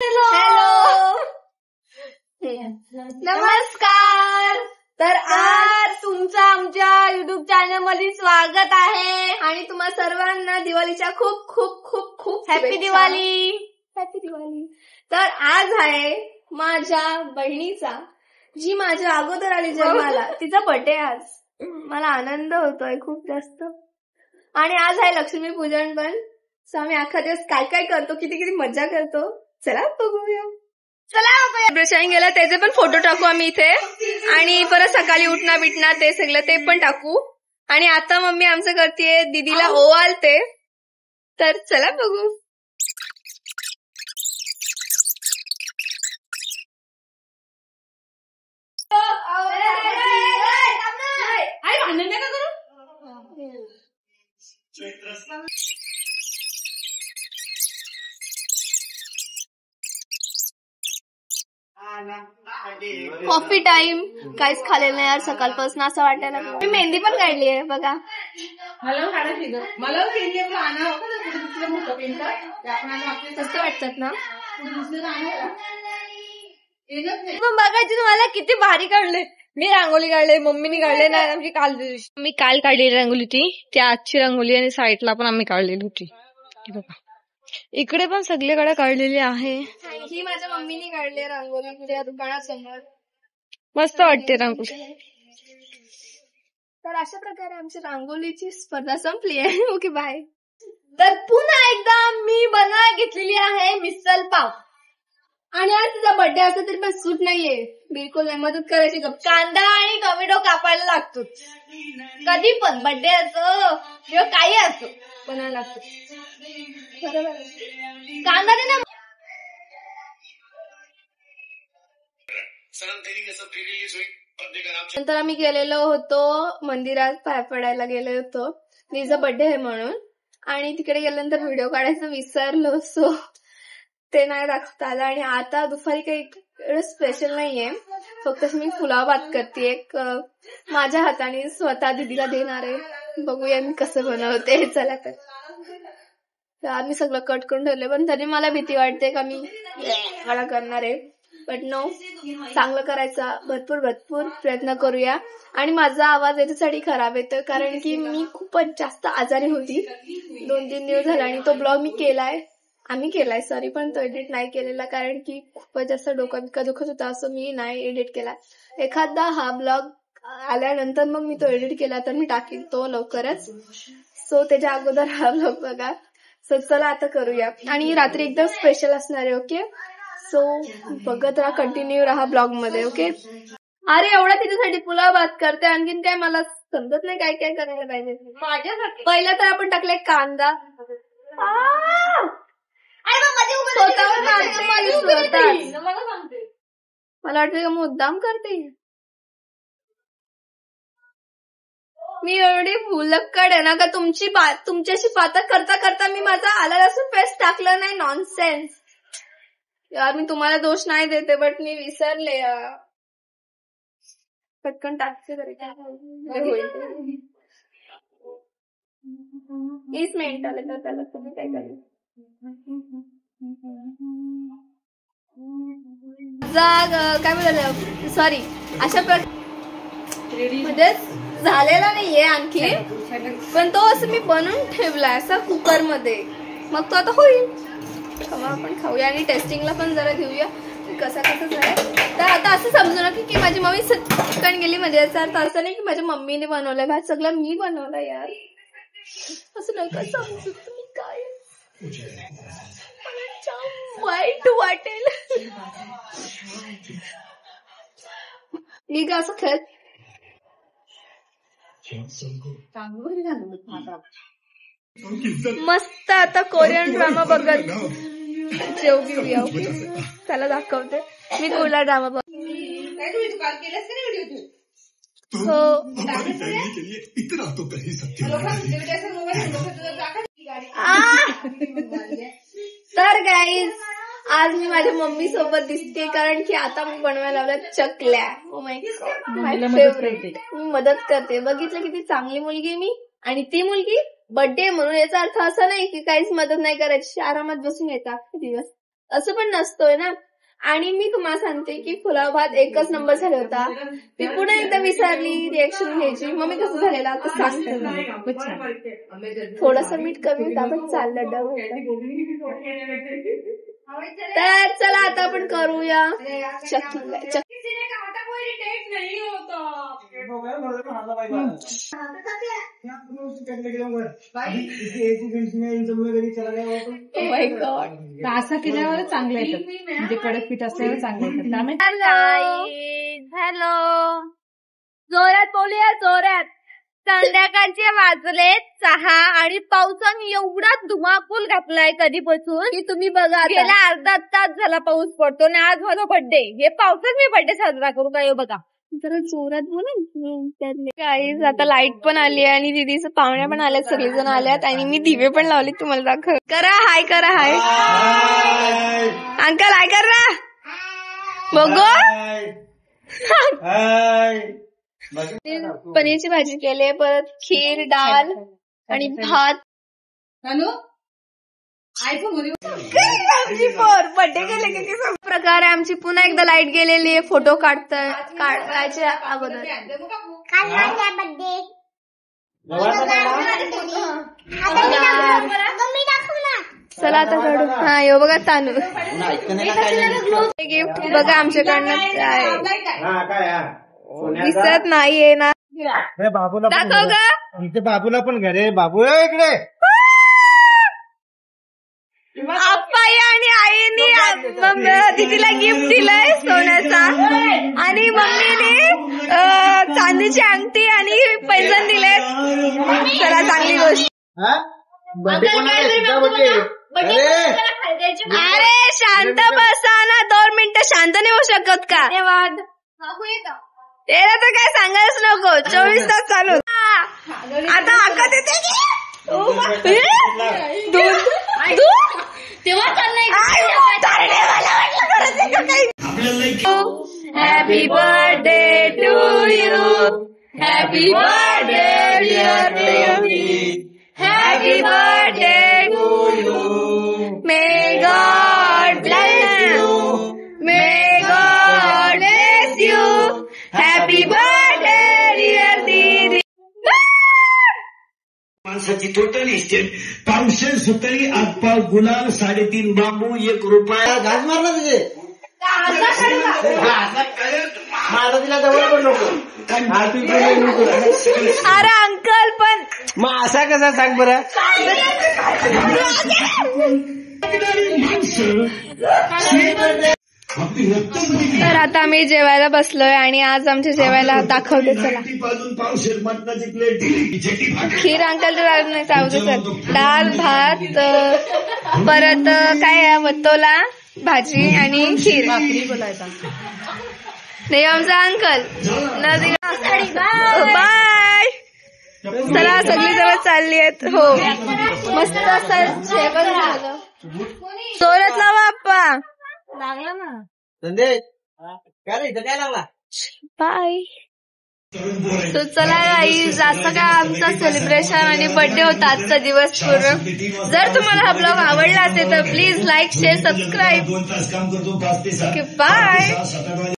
Hello नमस्कार. तर आज तुमचं आमच्या युट्यूब चॅनल मध्ये स्वागत आहे आणि तुम्हा सर्वांना दिवाळीच्या खूप खूप खूप खूप हॅपी दिवाळी. हॅपी दिवाळी. तर आज आहे माझ्या बहिणीचा, जी माझ्या अगोदर आली जन्माला, तिचा बर्थडे आज. मला आनंद होतोय खूप जास्त. आणि आज आहे लक्ष्मीपूजन पण. सो आम्ही अख्खा दिवस काय काय करतो, किती किती मजा करतो, चला बघूया. चला ब्रशाईन गेला त्याचे पण फोटो टाकू आम्ही इथे. आणि परत सकाळी उठणा बिटणा ते सगळं ते पण टाकू. आणि आता मम्मी आमचं करतेय दीदीला ओवाळते. तर चला बघू. Coffee time. काहीच खाल्लेलं नाही यार सकाळपासून, असं वाटायला. मी मेहंदी पण काढली आहे बघा. मस्त वाटतात ना. मग बघायची तुम्हाला किती भारी काढले. मी रांगोली काढले, मम्मीने काढले नाही आमची काल दिवशी. मी काल काढलेली रांगोली ती आजची रांगोली. आणि साईडला पण आम्ही काढलेली होती. बघा इकडे पण सगळीकडे काढलेली आहे. ही माझ्या मम्मीने काढली रांगोली त्या दुकानासमोर. मस्त वाटते रांगोली. तर अशा प्रकारे आमची रांगोलीची स्पर्धा संपली आहे. Okay bye. तर पुन्हा एकदा मी बनवायला घेतलेली आहे मिसल पाव. आणि आज तिचा बर्थडे असतो तरी पण सूट नाहीये बिलकुल नाही. मदत करायची. कांदा आणि टोमॅटो कापायला लागतो. कधी पण बर्थडे असो किंवा काही असो बनायला लागतो. कांदा दे ना. नंतर आम्ही गेलेलो होतो मंदिरात, पाय पडायला गेलो होतो तिचा बर्थडे आहे म्हणून. आणि तिकडे गेल्यानंतर व्हिडिओ काढायचं विसरलो. सो ते नाही दाखवता आलं. आणि आता दुपारी काही स्पेशल नाहीये, फक्त मी पुलाव भात करते एक माझ्या हाताने स्वतः दीदीला देणार आहे. बघूया मी कसं बनवते. चला तर आम्ही सगळं कट करून ठेवले, पण तरी मला भीती वाटते का मी मला करणार आहे. बट नो, चांगलं करायचा भरपूर प्रयत्न करूया. आणि माझा आवाज याच्यासाठी खराब येतोय कारण की मी खूपच जास्त आजारी होती 2-3 दिवस झाले. आणि तो ब्लॉग आम्ही केलाय सॉरी, पण तो एडिट नाही केलेला कारण की खूपच जास्त डोकं दुखत होता. असं मी नाही एडिट केला. एखादा हा ब्लॉग आल्यानंतर मग मी तो एडिट केला तर मी टाकीन तो लवकरच. सो त्याच्या अगोदर हा ब्लॉग बघा. सो चला आता करूया. आणि रात्री एकदम स्पेशल असणार आहे. ओके, सो बघत राहा, कंटिन्यू राहा ब्लॉग मध्ये. ओके. अरे एवढा तिच्यासाठी पुलाव भात करते, आणखीन काय मला समजत नाही काय काय करायला पाहिजे माझ्यासाठी. पहिला तर आपण टाकलाय कांदा. स्वतःवर मला वाटतं का मुद्दाम करते. मी एवढी भुलक्कड आहे ना का तुमच्याशी बाता करता करता मी माझा आला लसूण पेस्ट टाकलं नाही. नॉनसेन्स यार. मी तुम्हाला दोष नाही देते, बट मी विसरले यार. पटकन टाकते तरी काय होईल. 20 मिनिट आले तर त्याला तुम्ही काय करेल. काय बोलत सॉरी, अशा म्हणजे झालेला नाहीये आणखी, पण तो असं मी बनवून ठेवलाय असा कुकर मध्ये. मग तो आता होईल. आपण खाऊया आणि टेस्टिंगला पण जरा घेऊया कसा झालाय. तर आता असं समजू नका की माझी मम्मी चिकन गेली, म्हणजे याचा अर्थ असं नाही की माझ्या मम्मीने बनवलंय. भात सगळं मी बनवलं यार. असं नका समजू तुम्ही. काय मला जाम वाईट वाटेल. मी असं खेळ मस्त. आता कोरियन ड्रामा बघत जेव घेऊया. ओके, त्याला दाखवते मी कोरियन ड्रामा बघ. तर गाईज आज मी माझ्या मम्मी सोबत दिसते कारण की आता मी बनवायला लावल्या चकल्या. Oh my God, my favourite. मी मदत करते. बघितलं किती चांगली मुलगी मी. आणि ती मुलगी बर्थडे म्हणून याचा अर्थ असा नाही की काहीच मदत नाही करायची, आरामात बसून येतात दिवस. असं पण नसतोय ना. आणि मी तुम्हाला सांगते की पुलाव भात एकच नंबर झाला होता. मी पुन्हा एकदा विसरली रिएक्शन घ्यायची. मग मी कसं झालेला आता सांगते. थोडस मीठ कमी होता पण चाललं डबल. तर चला आता आपण करूया चक्की. असं केल्यावर चांगलं येतात, म्हणजे कडक पीठ असल्यावर चांगलं येतात. हॅलो, जोरात बोलूया, जोरात. संध्याकाळचे वाजलेत 6 आणि पावसाने एवढा धुमाकूल घातलाय कधीपासून की तुम्ही बघा. गेला अर्धा तास झाला पाऊस पडतो आणि आज माझा बर्थडे. हे पावसात मी बर्थडे साजरा करू का? बघा जरा जोरात बोला. गाईज आता लाईट पण आली आहे आणि दीदीचं पाहुण्या पण आल्यात, सगळेजण आल्यात आणि मी दिवे पण लावले. तुम्हाला दाखव. करा हाय, करा हाय. अंकल हाय कर ना बघू. पनीरची भाजी केली, परत खीर, डाळ आणि भात. बर्थडे केले की प्रकार आहे आमची. पुन्हा एकदा लाईट गेलेली आहे. फोटो काढायच्या अगोदर. चला आता काढू. हा यो बघा तांदूळ. गिफ्ट बघा आमच्याकडनं काय दिसत नाहीये ना. बाबूला दाखव का. इथे बाबूला पण घरे. बाबू इकडे. आप्पाई आणि आईने दीदीला गिफ्ट दिलंय सोन्याचा आणि मम्मीने चांदीची अंगठी आणि पैंजण दिले. चला चांगली गोष्ट. अरे शांत बसा ना, 2 मिनिटं शांत नाही होऊ शकत का? धन्यवाद. त्याला तर काय सांगायच नको, 24 तास चालू. आता आका देते तेव्हा happy birthday to you. Happy birthday dear baby. Happy birthday to you. May God bless you. May God bless you. Happy birthday dear दीदी. माणसाची टोटल इस्टेट 500 सुतळी, 8 पाव गुलाल, 3.5 बांबू, 1 रुपया. घास मारला तुझे. माझा तिला जवळ पण नको. अरे अंकल पण मग असा कसा सांग बरं. तर आता आम्ही जेवायला बसलोय आणि आज आमच्या जेवायला दाखवते. चला खीर अंकल तर नाही चावते. चल डाळ भात, परत काय वतोला भाजी आणि खीर. बोलायचा नाही आमचा अंकल. बाय. चला सगळी जवळ चालली आहेत. हो मस्त असं जेवण झालं. जोरात लावा आप्पा. लागला ना. संदेश काय रे, इथं काय लागला. बाय. तो चला गाईज, असं काय आमचा सेलिब्रेशन आणि बर्थडे होता आजचा दिवस पूर्ण. जर तुम्हाला हा ब्लॉग आवडला असेल तर please like, share, subscribe. Bye.